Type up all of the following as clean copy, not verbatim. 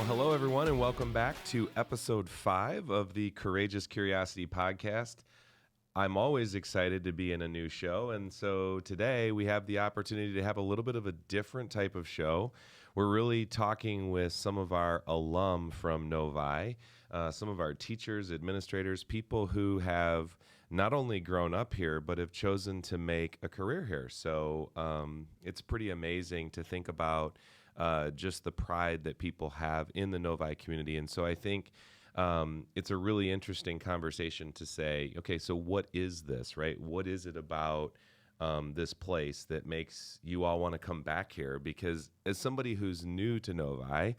Hello, everyone, and welcome back to episode 5 of the Courageous Curiosity podcast. I'm always excited to be in a new show, and so today we have the opportunity to have a little bit of a different type of show. We're really talking with some of our alum from Novi, some of our teachers, administrators, people who have not only grown up here, but have chosen to make a career here. So it's pretty amazing to think about just the pride that people have in the Novi community. And so I think it's a really interesting conversation to say, okay, so what is this, right? What is it about this place that makes you all want to come back here? Because as somebody who's new to Novi,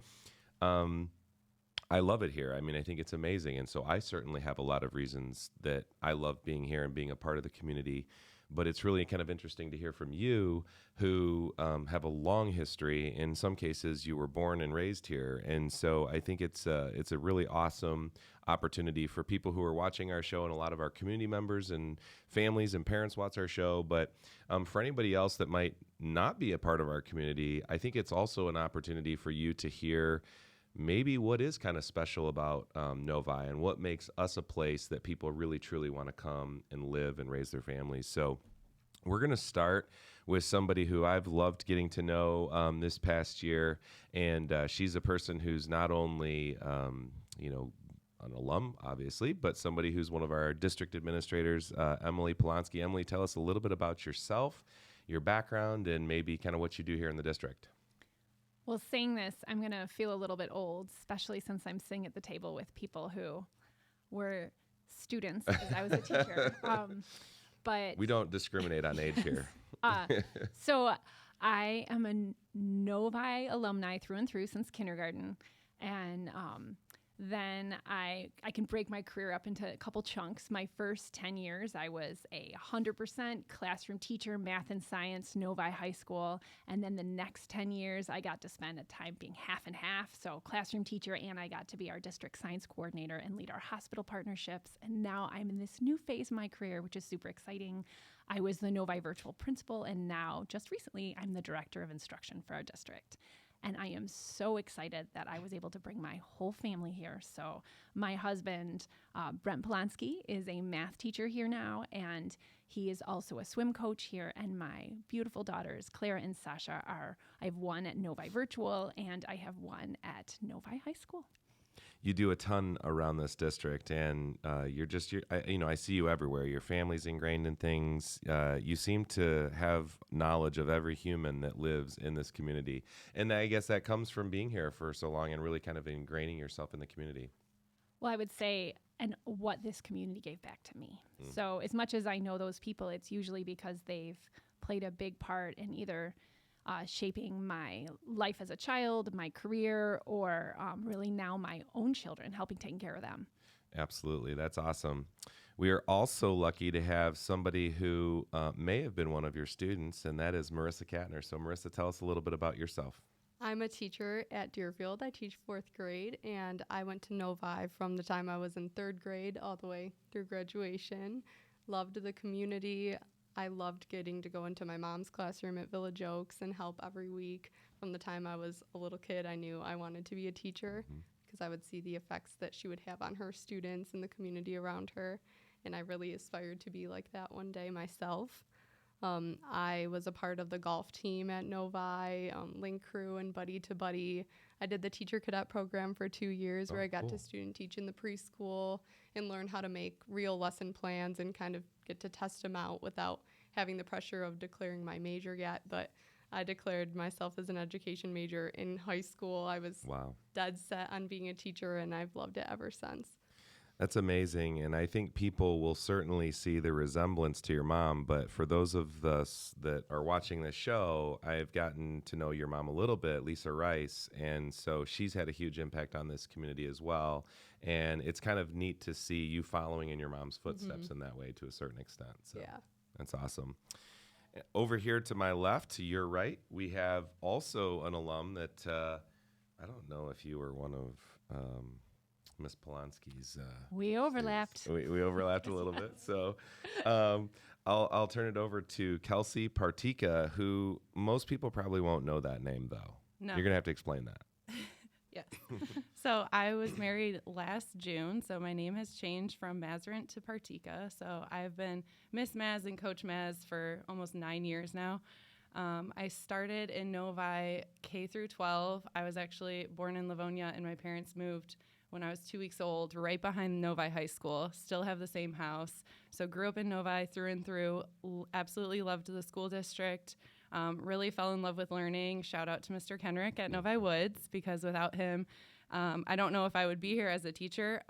I love it here. I mean, I think it's amazing. And so I certainly have a lot of reasons that I love being here and being a part of the community. But it's really kind of interesting to hear from you who have a long history. In some cases, you were born and raised here. And so I think it's a really awesome opportunity for people who are watching our show, and a lot of our community members and families and parents watch our show. But for anybody else that might not be a part of our community, I think it's also an opportunity for you to hear maybe what is kind of special about Novi and what makes us a place that people really, truly want to come and live and raise their families. So we're going to start with somebody who I've loved getting to know this past year. And she's a person who's not only, an alum, obviously, but somebody who's one of our district administrators, Emily Polonsky. Emily, tell us a little bit about yourself, your background, and maybe kind of what you do here in the district. Well, saying this, I'm going to feel a little bit old, especially since I'm sitting at the table with people who were students as I was a teacher. But we don't discriminate on age here. So I am a Novi alumni through and through since kindergarten. And then I can break my career up into a couple chunks. My first 10 years, I was a 100% classroom teacher, math and science, Novi High School. And then the next 10 years, I got to spend a time being half and half. So classroom teacher, and I got to be our district science coordinator and lead our hospital partnerships. And now I'm in this new phase of my career, which is super exciting. I was the Novi virtual principal, and now just recently, I'm the director of instruction for our district. And I am so excited that I was able to bring my whole family here. So my husband, Brent Polonsky, is a math teacher here now, and he is also a swim coach here. And my beautiful daughters, Clara and Sasha, I have one at Novi Virtual, and I have one at Novi High School. You do a ton around this district, and I see you everywhere. Your family's ingrained in things. You seem to have knowledge of every human that lives in this community. And I guess that comes from being here for so long and really kind of ingraining yourself in the community. Well, I would say, and what this community gave back to me. So as much as I know those people, it's usually because they've played a big part in either shaping my life as a child, my career, or really now my own children, helping taking care of them. Absolutely. That's awesome. We are also lucky to have somebody who may have been one of your students, and that is Marissa Catner. So Marissa, tell us a little bit about yourself. I'm a teacher at Deerfield. I teach 4th grade, and I went to Novi from the time I was in 3rd grade all the way through graduation. Loved the community. I loved getting to go into my mom's classroom at Village Oaks and help every week. From the time I was a little kid, I knew I wanted to be a teacher because I would see the effects that she would have on her students and the community around her. And I really aspired to be like that one day myself. I was a part of the golf team at Novi, Link Crew and Buddy to Buddy. I did the teacher cadet program for 2 years where I got to student teach in the preschool and learn how to make real lesson plans and kind of get to test them out without having the pressure of declaring my major yet. But I declared myself as an education major in high school. I was dead set on being a teacher, and I've loved it ever since. That's amazing, and I think people will certainly see the resemblance to your mom, but for those of us that are watching this show, I've gotten to know your mom a little bit, Lisa Rice, and so she's had a huge impact on this community as well, and it's kind of neat to see you following in your mom's footsteps in that way to a certain extent. So yeah. That's awesome. Over here to my left, to your right, we have also an alum that I don't know if you were one of Miss Polonsky's. We overlapped. We overlapped a little bit. So I'll turn it over to Kelsey Partyka, who most people probably won't know that name, though. No. You're going to have to explain that. Yes. So I was married last June, so my name has changed from Mazarant to Partyka. So I've been Miss Maz and Coach Maz for almost 9 years now. I started in Novi K through 12. I was actually born in Livonia, and my parents moved when I was 2 weeks old, right behind Novi High School. Still have the same house. So grew up in Novi through and through. Absolutely loved the school district. Really fell in love with learning. Shout out to Mr. Kenrick at Novi Woods, because without him, I don't know if I would be here as a teacher.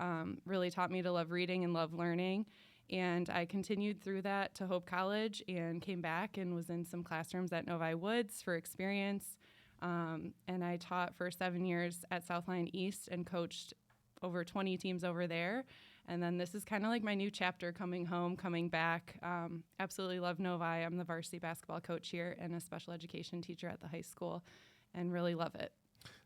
Really taught me to love reading and love learning. And I continued through that to Hope College and came back and was in some classrooms at Novi Woods for experience. And I taught for 7 years at Southline East and coached over 20 teams over there. And then this is kind of like my new chapter, coming home, coming back. Absolutely love Novi. I'm the varsity basketball coach here and a special education teacher at the high school, and really love it.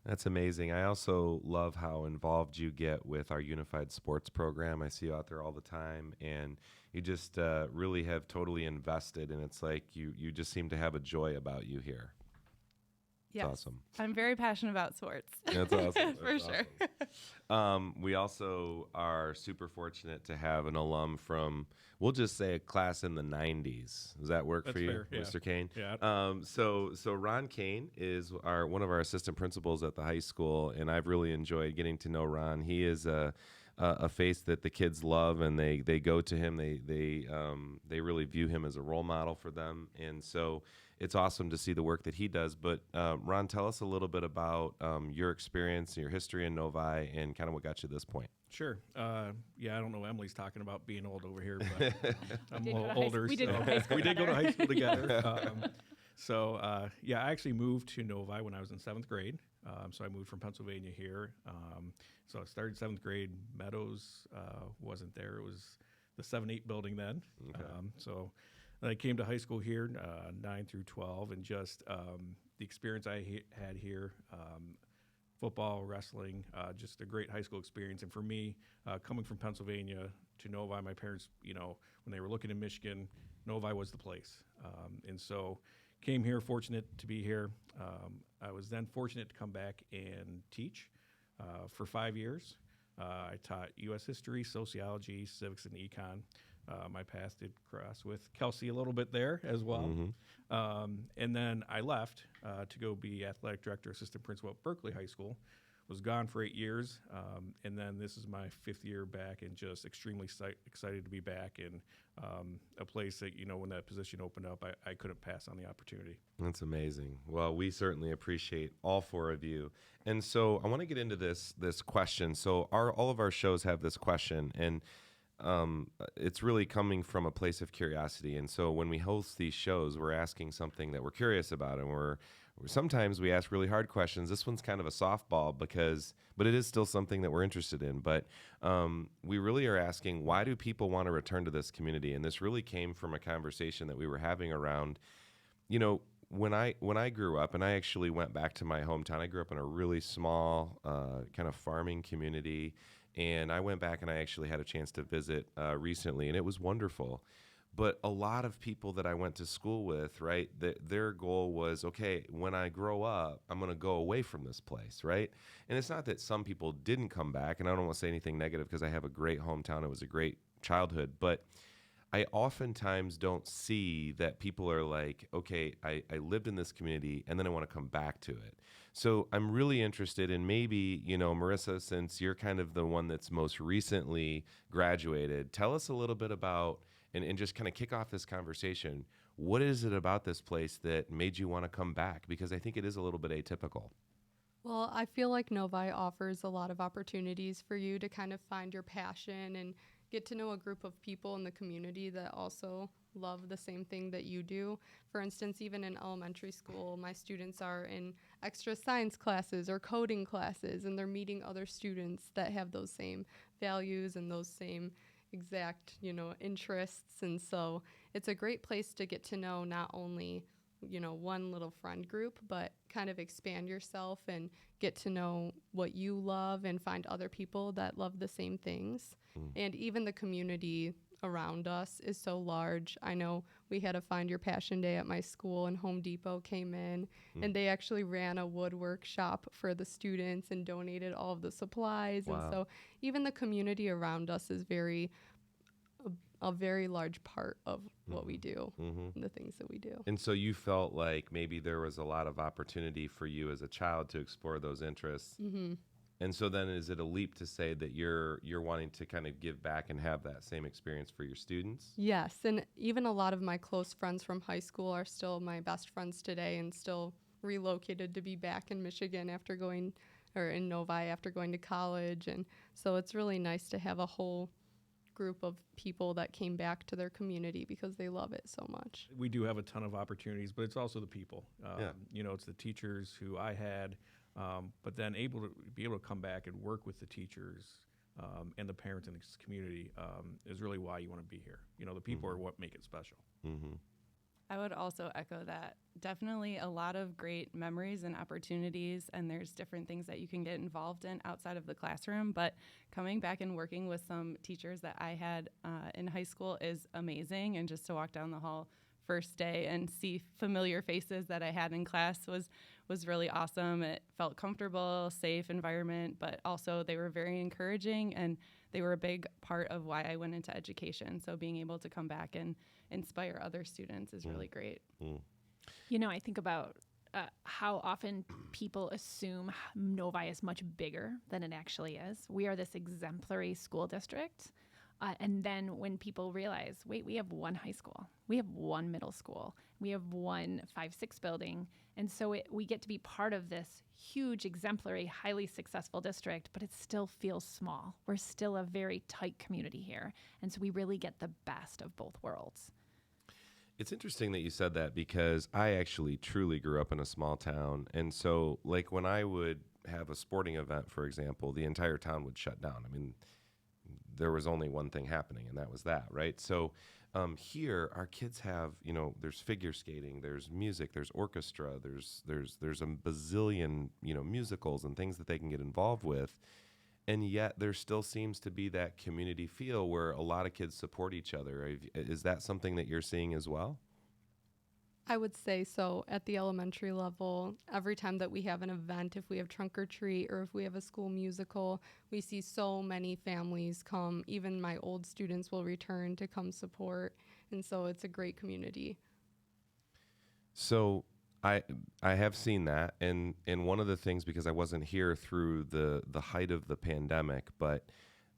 That's amazing. I also love how involved you get with our unified sports program. I see you out there all the time, and you just really have totally invested, and it's like you just seem to have a joy about you here. Yes. It's awesome. I'm very passionate about sports. That's awesome. For That's sure. awesome. We also are super fortunate to have an alum from, we'll just say, a class in the 90s. Does that work That's for you, fair, yeah. Mr. Kane? Yeah. So Ron Kane is one of our assistant principals at the high school, and I've really enjoyed getting to know Ron. He is a face that the kids love, and they go to him. They really view him as a role model for them, and so it's awesome to see the work that he does. But Ron, tell us a little bit about your experience, your history in Novi, and kind of what got you to this point. Sure. Yeah, I don't know. Emily talking about being old over here, but I'm a little go to older. we did so go to high school we did go to together. high school together. Yeah, I actually moved to Novi when I was in 7th grade. So I moved from Pennsylvania here. So I started 7th grade. Meadows wasn't there. It was the 7-8 building then. Okay. So I came to high school here, 9 through 12, and just the experience I had here, football, wrestling, just a great high school experience. And for me, coming from Pennsylvania to Novi, my parents, when they were looking in Michigan, Novi was the place. And so came here, fortunate to be here. I was then fortunate to come back and teach for 5 years. I taught U.S. history, sociology, civics, and econ. My path did cross with Kelsey a little bit there as well. Mm-hmm. And then I left to go be athletic director, assistant principal at Berkeley High School. Was gone for 8 years. And then this is my 5th year back, and just extremely excited to be back in a place that, when that position opened up, I couldn't pass on the opportunity. That's amazing. Well, we certainly appreciate all 4 of you. And so I want to get into this question. So all of our shows have this question, and it's really coming from a place of curiosity. And so when we host these shows, we're asking something that we're curious about, and sometimes we ask really hard questions. This one's kind of a softball but it is still something that we're interested in. But we really are asking, why do people want to return to this community? And this really came from a conversation that we were having around, when I grew up, and I actually went back to my hometown. I grew up in a really small kind of farming community, and I went back and I actually had a chance to visit recently, and it was wonderful. But a lot of people that I went to school with, right, their goal was, okay, when I grow up, I'm going to go away from this place, right? And it's not that some people didn't come back, and I don't want to say anything negative because I have a great hometown. It was a great childhood. But I oftentimes don't see that people are like, okay, I lived in this community, and then I want to come back to it. So I'm really interested in maybe, Marissa, since you're kind of the one that's most recently graduated, tell us a little bit about, and just kind of kick off this conversation, what is it about this place that made you want to come back? Because I think it is a little bit atypical. Well, I feel like Novi offers a lot of opportunities for you to kind of find your passion and get to know a group of people in the community that also love the same thing that you do. For instance, even in elementary school, my students are in extra science classes or coding classes, and they're meeting other students that have those same values and those same exact, interests. And so it's a great place to get to know not only, one little friend group, but kind of expand yourself and get to know what you love and find other people that love the same things. And even the community around us is so large. I know we had a Find Your Passion Day at my school, and Home Depot came in and they actually ran a woodwork shop for the students and donated all of the supplies. Wow. And so even the community around us is a very large part of what we do and the things that we do. And so you felt like maybe there was a lot of opportunity for you as a child to explore those interests. And so then is it a leap to say that you're wanting to kind of give back and have that same experience for your students? Yes, and even a lot of my close friends from high school are still my best friends today and still relocated to be back in Michigan after going, or in Novi after going to college. And so it's really nice to have a whole group of people that came back to their community because they love it so much. We do have a ton of opportunities, but it's also the people. Yeah. It's the teachers who I had, but then be able to come back and work with the teachers and the parents in this community is really why you want to be here. The people are what make it special. I would also echo that. Definitely a lot of great memories and opportunities, and there's different things that you can get involved in outside of the classroom. But coming back and working with some teachers that I had in high school is amazing. And just to walk down the hall first day and see familiar faces that I had in class was really awesome. It felt comfortable, safe environment, but also they were very encouraging, and they were a big part of why I went into education. So being able to come back and inspire other students is really great. I think about how often people assume Novi is much bigger than it actually is. We are this exemplary school district. And then when people realize, wait, we have one high school, we have one middle school, we have one 5-6 building. And so we get to be part of this huge, exemplary, highly successful district, but it still feels small. We're still a very tight community here. And so we really get the best of both worlds. It's interesting that you said that because I actually truly grew up in a small town. And so like when I would have a sporting event, for example, the entire town would shut down. I mean, there was only one thing happening, and that was that, right? So here, our kids have, there's figure skating, there's music, there's orchestra, there's a bazillion, musicals and things that they can get involved with. And yet there still seems to be that community feel where a lot of kids support each other. Is that something that you're seeing as well? I would say so. At the elementary level, every time that we have an event, if we have trunk or treat or if we have a school musical, we see so many families come. Even my old students will return to come support. And so it's a great community. So I have seen that. And one of the things, because I wasn't here through the height of the pandemic, but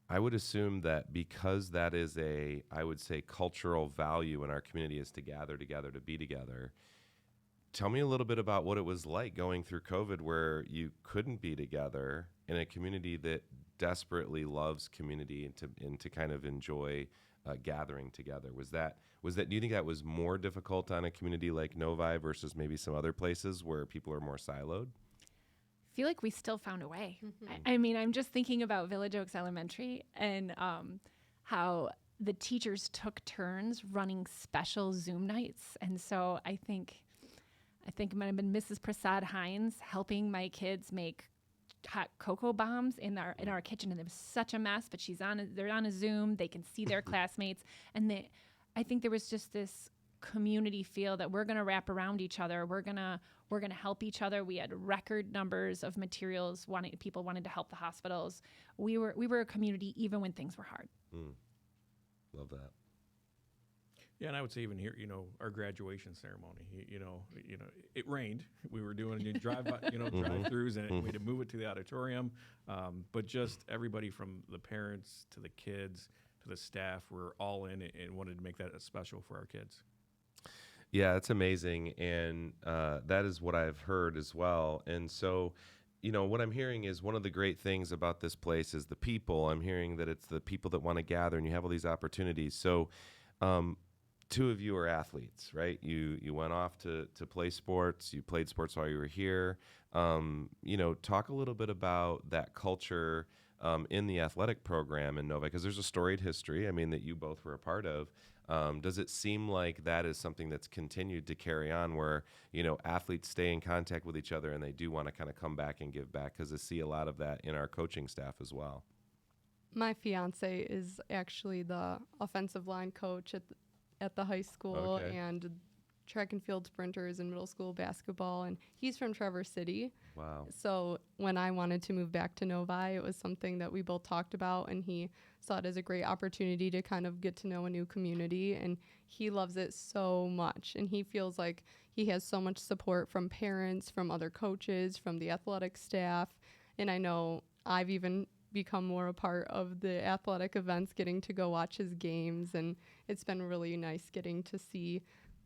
I would assume that because that is I would say, cultural value in our community is to gather together, to be together. Tell me a little bit about what it was like going through COVID where you couldn't be together in a community that desperately loves community and to kind of enjoy gathering together. Was that, do you think that was more difficult on a community like Novi versus maybe some other places where people are more siloed? Feel like we still found a way. I mean, I'm just thinking about Village Oaks Elementary and how the teachers took turns running special Zoom nights. And so I think it might have been Mrs. Prasad Hines helping my kids make hot cocoa bombs in our kitchen, and it was such a mess, but they're on a Zoom, they can see their classmates, and I think there was just this community feel that we're going to wrap around each other. We're going to help each other. We had record numbers of materials. People wanted to help the hospitals. We were a community even when things were hard. Love that. Yeah, and I would say even here, our graduation ceremony, it rained. We were doing drive-throughs, and we had to move it to the auditorium. But just everybody from the parents to the kids to the staff were all in and wanted to make that special for our kids. Yeah, it's amazing, and that is what I've heard as well. And so, what I'm hearing is one of the great things about this place is the people. I'm hearing that it's the people that want to gather, and you have all these opportunities. So, two of you are athletes, right? You went off to play sports. You played sports while you were here. Talk a little bit about that culture in the athletic program in Novi, because there's a storied history, that you both were a part of. Does it seem like that is something that's continued to carry on where, athletes stay in contact with each other and they do want to kind of come back and give back? Because I see a lot of that in our coaching staff as well. My fiance is actually the offensive line coach at the high school Okay. and track and field sprinters and middle school basketball, and he's from Traverse City. Wow. So when I wanted to move back to Novi, it was something that we both talked about, and he saw it as a great opportunity to kind of get to know a new community, and he loves it so much, and he feels like he has so much support from parents, from other coaches, from the athletic staff, and I know I've even become more a part of the athletic events, getting to go watch his games, and it's been really nice getting to see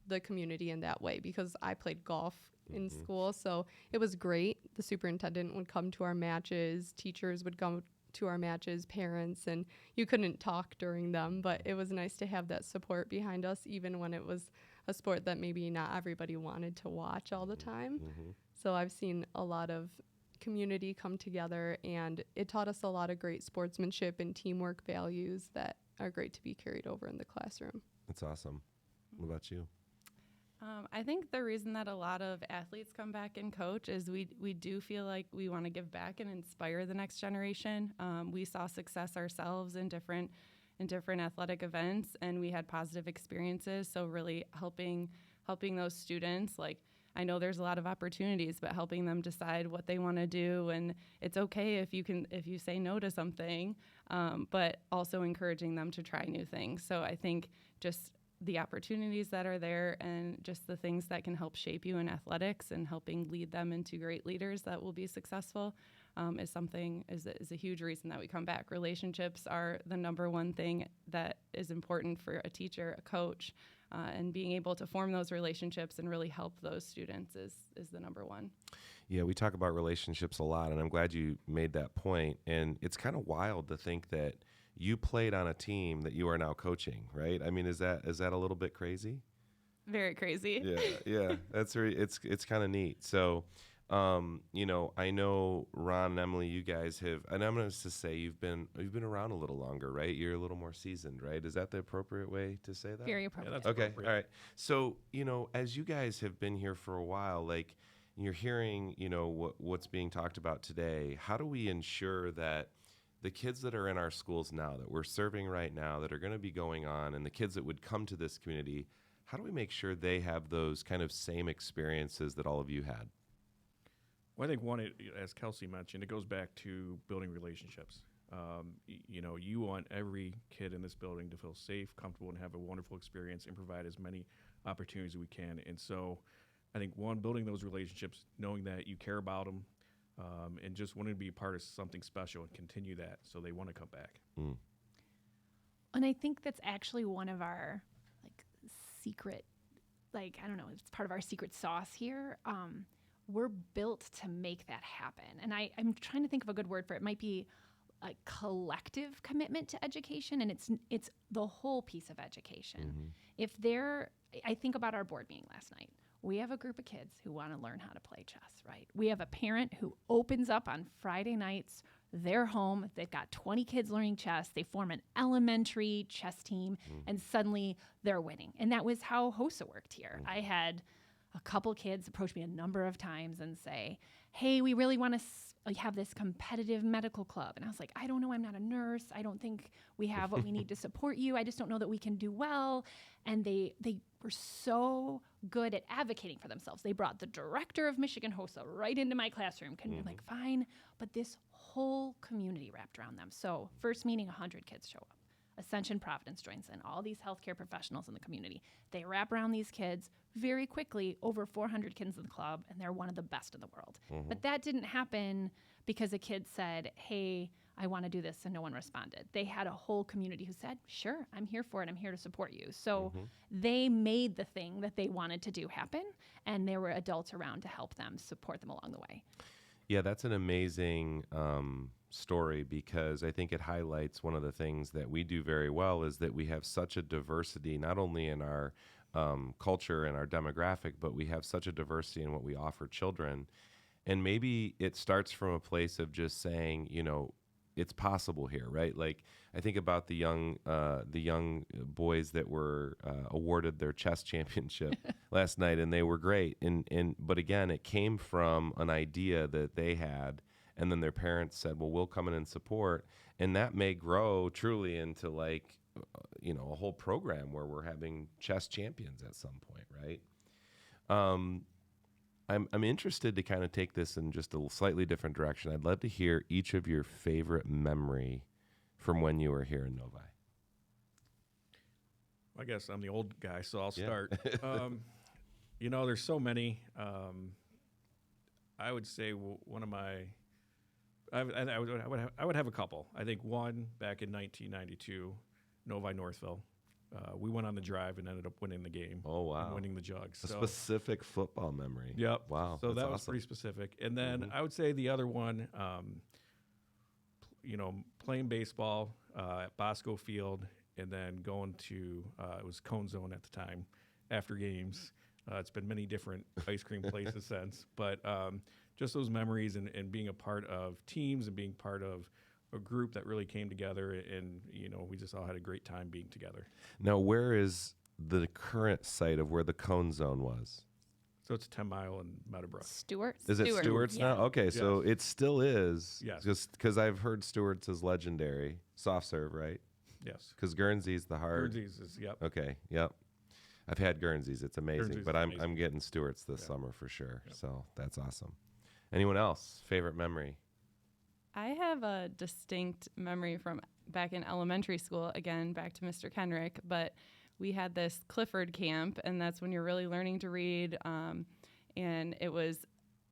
the community in that way, because I played golf in school, so it was great. The superintendent would come to our matches, teachers would come to our matches, parents, and you couldn't talk during them, but it was nice to have that support behind us, even when it was a sport that maybe not everybody wanted to watch all the time. So I've seen a lot of community come together, and it taught us a lot of great sportsmanship and teamwork values that are great to be carried over in the classroom. That's awesome. What about you? I think the reason that a lot of athletes come back and coach is we do feel like we want to give back and inspire the next generation. We saw success ourselves in different athletic events, and we had positive experiences. So really helping those students, like, I know there's a lot of opportunities, but helping them decide what they want to do, and it's okay if you say no to something, but also encouraging them to try new things. So I think just the opportunities that are there and just the things that can help shape you in athletics and helping lead them into great leaders that will be successful is a huge reason that we come back. Relationships are the number one thing that is important for a teacher, a coach, and being able to form those relationships and really help those students is the number one. Yeah, we talk about relationships a lot, and I'm glad you made that point. And it's kind of wild to think that you played on a team that you are now coaching, right? I mean, is that a little bit crazy? Very crazy. Yeah, that's it's kind of neat. So, I know Ron and Emily, you guys have, and I'm going to say you've been around a little longer, right? You're a little more seasoned, right? Is that the appropriate way to say that? Very appropriate. that's Okay, appropriate. all right. So, as you guys have been here for a while, like, you're hearing, what's being talked about today. How do we ensure that the kids that are in our schools now, that we're serving right now, that are going to be going on, and the kids that would come to this community, how do we make sure they have those kind of same experiences that all of you had? Well, I think as Kelsey mentioned, it goes back to building relationships. You want every kid in this building to feel safe, comfortable, and have a wonderful experience and provide as many opportunities as we can. And so I think, one, building those relationships, knowing that you care about them, and just wanting to be a part of something special and continue that so they want to come back. And I think that's actually one of our secret, I don't know, it's part of our secret sauce here. We're built to make that happen. And I'm trying to think of a good word for it. It might be a collective commitment to education, and it's the whole piece of education. I think about our board meeting last night. We have a group of kids who want to learn how to play chess, right? We have a parent who opens up on Friday nights their home. They've got 20 kids learning chess. They form an elementary chess team, and suddenly they're winning. And that was how HOSA worked here. I had a couple kids approach me a number of times and say, hey, we really want to have this competitive medical club. And I was like, I don't know, I'm not a nurse. I don't think we have what we need to support you. I just don't know that we can do well. And they were so good at advocating for themselves. They brought the director of Michigan HOSA right into my classroom. I'm like, fine, but this whole community wrapped around them. So first meeting, 100 kids show up. Ascension Providence joins in, all these healthcare professionals in the community. They wrap around these kids very quickly, over 400 kids in the club, and they're one of the best in the world. But that didn't happen because a kid said, hey, I want to do this, and no one responded. They had a whole community who said, sure, I'm here for it. I'm here to support you. So they made the thing that they wanted to do happen, and there were adults around to help them, support them along the way. Yeah, that's an amazing story, because I think it highlights one of the things that we do very well is that we have such a diversity, not only in our culture and our demographic, but we have such a diversity in what we offer children. And maybe it starts from a place of just saying, it's possible here, right? Like, I think about the young boys that were awarded their chess championship last night, and they were great. But again, it came from an idea that they had, and then their parents said, well, we'll come in and support. And that may grow truly into like, a whole program where we're having chess champions at some point, right? I'm interested to kind of take this in just a slightly different direction. I'd love to hear each of your favorite memory from when you were here in Novi. I guess I'm the old guy, so I'll Yeah. start. There's so many. I would say one of my, I would have a couple. I think one back in 1992, Novi Northville. We went on the drive and ended up winning the game. Oh, wow. And winning the jug. A specific football memory. Yep. Wow. So that was awesome. pretty specific. And then I would say the other one, playing baseball at Bosco Field, and then going to it was Cone Zone at the time after games. It's been many different ice cream places since, but just those memories and being a part of teams and being part of a group that really came together, and we just all had a great time being together. Now, where is the current site of where the Cone Zone was? So it's 10 Mile and Meadowbrook. Stewart's. Is it Stewart's now? Okay, so it still is. Yes. Just because I've heard Stewart's is legendary. Soft serve, right? Yes. Because Guernsey's the hard. Guernsey's is, yep. Okay, yep. I've had Guernsey's. It's amazing. Guernsey's But is I'm amazing. getting Stewart's this summer for sure. Yep. So that's awesome. Anyone else? Favorite memory? I have a distinct memory from back in elementary school, again, back to Mr. Kenrick, but we had this Clifford camp, and that's when you're really learning to read, and it was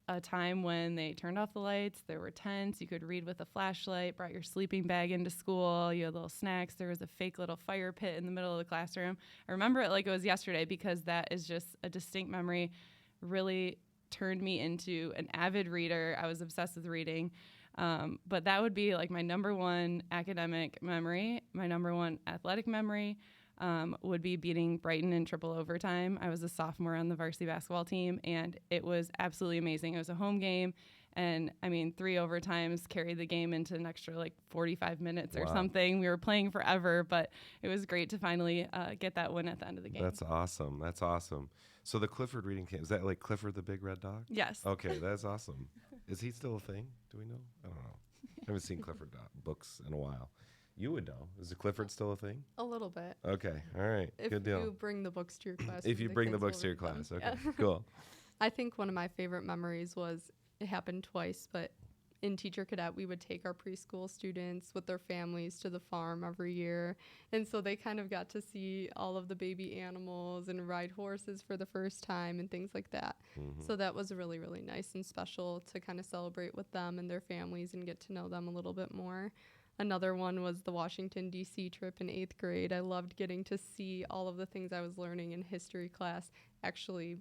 a time when they turned off the lights, there were tents, you could read with a flashlight, brought your sleeping bag into school, you had little snacks, there was a fake little fire pit in the middle of the classroom. I remember it like it was yesterday because that is just a distinct memory, really turned me into an avid reader. I was obsessed with reading. But that would be like my number one academic memory. My number one athletic memory would be beating Brighton in triple overtime. I was a sophomore on the varsity basketball team, and it was absolutely amazing. It was a home game, and 3 overtimes carried the game into an extra 45 minutes or something. We were playing forever, but it was great to finally get that win at the end of the game. That's awesome. That's awesome. So the Clifford reading camp, is that like Clifford the Big Red Dog? Yes. Okay, that's awesome. Is he still a thing? Do we know? I don't know. I haven't seen Clifford books in a while. You would know. Is the Clifford still a thing? A little bit. Okay, all right, If good deal. you bring the books to your class. If you bring the kids books will to your read them. class, okay, Yeah. cool. I think one of my favorite memories was, it happened twice, but in Teacher Cadet, we would take our preschool students with their families to the farm every year. And so they kind of got to see all of the baby animals and ride horses for the first time and things like that. Mm-hmm. So that was really, really nice and special to kind of celebrate with them and their families and get to know them a little bit more. Another one was the Washington, D.C. trip in 8th grade. I loved getting to see all of the things I was learning in history class actually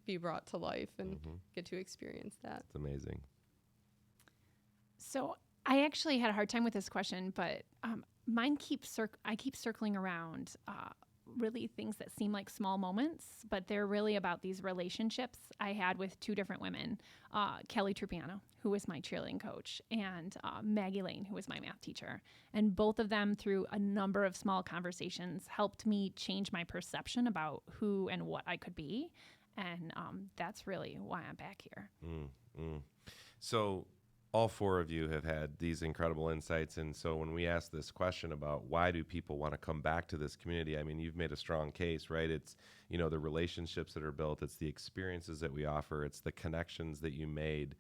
be brought to life and get to experience that. It's amazing. So I actually had a hard time with this question, but mine I keep circling around really things that seem like small moments, but they're really about these relationships I had with two different women, Kelly Trupiano, who was my cheerleading coach, and Maggie Lane, who was my math teacher. And both of them, through a number of small conversations, helped me change my perception about who and what I could be. And that's really why I'm back here. So all four of you have had these incredible insights. And so when we ask this question about why do people want to come back to this community, I mean, you've made a strong case, right? It's, the relationships that are built. It's the experiences that we offer. It's the connections that you made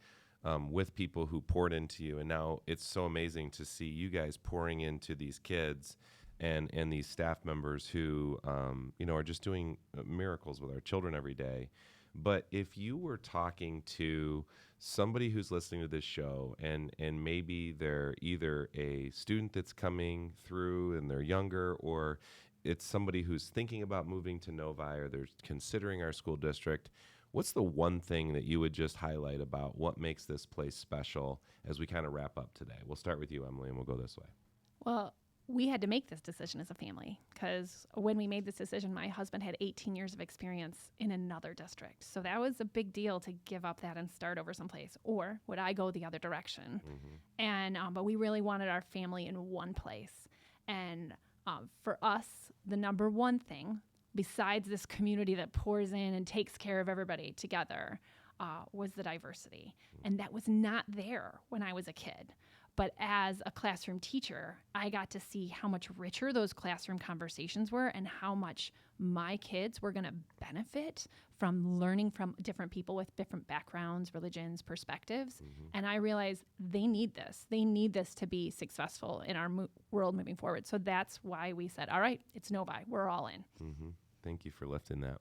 with people who poured into you. And now it's so amazing to see you guys pouring into these kids and these staff members who, are just doing miracles with our children every day. But if you were talking to somebody who's listening to this show and maybe they're either a student that's coming through and they're younger, or it's somebody who's thinking about moving to Novi, or they're considering our school district, what's the one thing that you would just highlight about what makes this place special as we kind of wrap up today? We'll start with you, Emily, and we'll go this way. Well, we had to make this decision as a family because when we made this decision, my husband had 18 years of experience in another district. So that was a big deal to give up that and start over someplace. Or would I go the other direction? And but we really wanted our family in one place. And for us, the number one thing, besides this community that pours in and takes care of everybody together, was the diversity. And that was not there when I was a kid. But as a classroom teacher, I got to see how much richer those classroom conversations were and how much my kids were going to benefit from learning from different people with different backgrounds, religions, perspectives. And I realized they need this. They need this to be successful in our world moving forward. So that's why we said, all right, it's Novi. We're all in. Thank you for lifting that.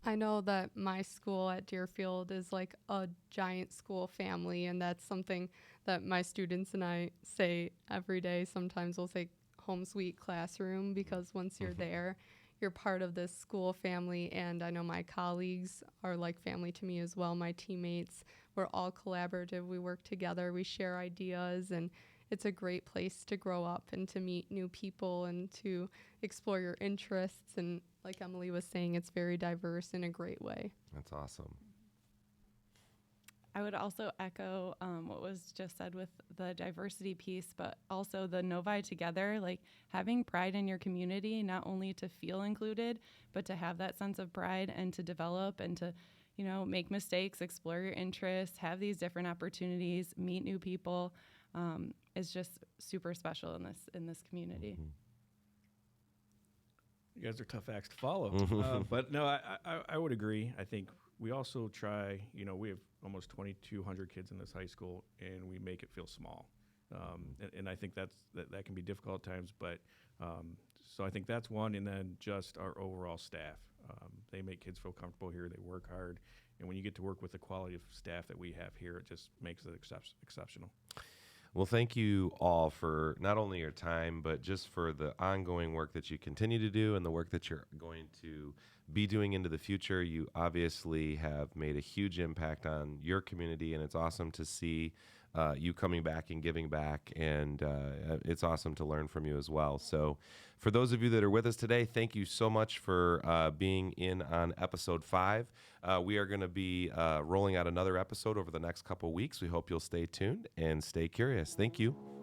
I know that my school at Deerfield is like a giant school family, and that's something that my students and I say every day. Sometimes we'll say home sweet classroom, because once you're there, you're part of this school family. And I know my colleagues are like family to me as well. My teammates, we're all collaborative. We work together. We share ideas, and it's a great place to grow up and to meet new people and to explore your interests. And like Emily was saying, it's very diverse in a great way. That's awesome. I would also echo what was just said with the diversity piece, but also the Novi together, like having pride in your community, not only to feel included, but to have that sense of pride and to develop and to, you know, make mistakes, explore your interests, have these different opportunities, meet new people, is just super special in this community. You guys are tough acts to follow. But no, I would agree. I think we also try, you know, we have almost 2,200 kids in this high school, and we make it feel small. And I think that can be difficult at times, but so I think that's one. And then just our overall staff. They make kids feel comfortable here. They work hard. And when you get to work with the quality of staff that we have here, it just makes it exceptional. Well, thank you all for not only your time, but just for the ongoing work that you continue to do and the work that you're going to be doing into the future. You obviously have made a huge impact on your community, and it's awesome to see you coming back and giving back, and it's awesome to learn from you as well. So for those of you that are with us today, thank you so much for being in on episode 5. We are going to be rolling out another episode over the next couple weeks. We hope you'll stay tuned and stay curious. Thank you.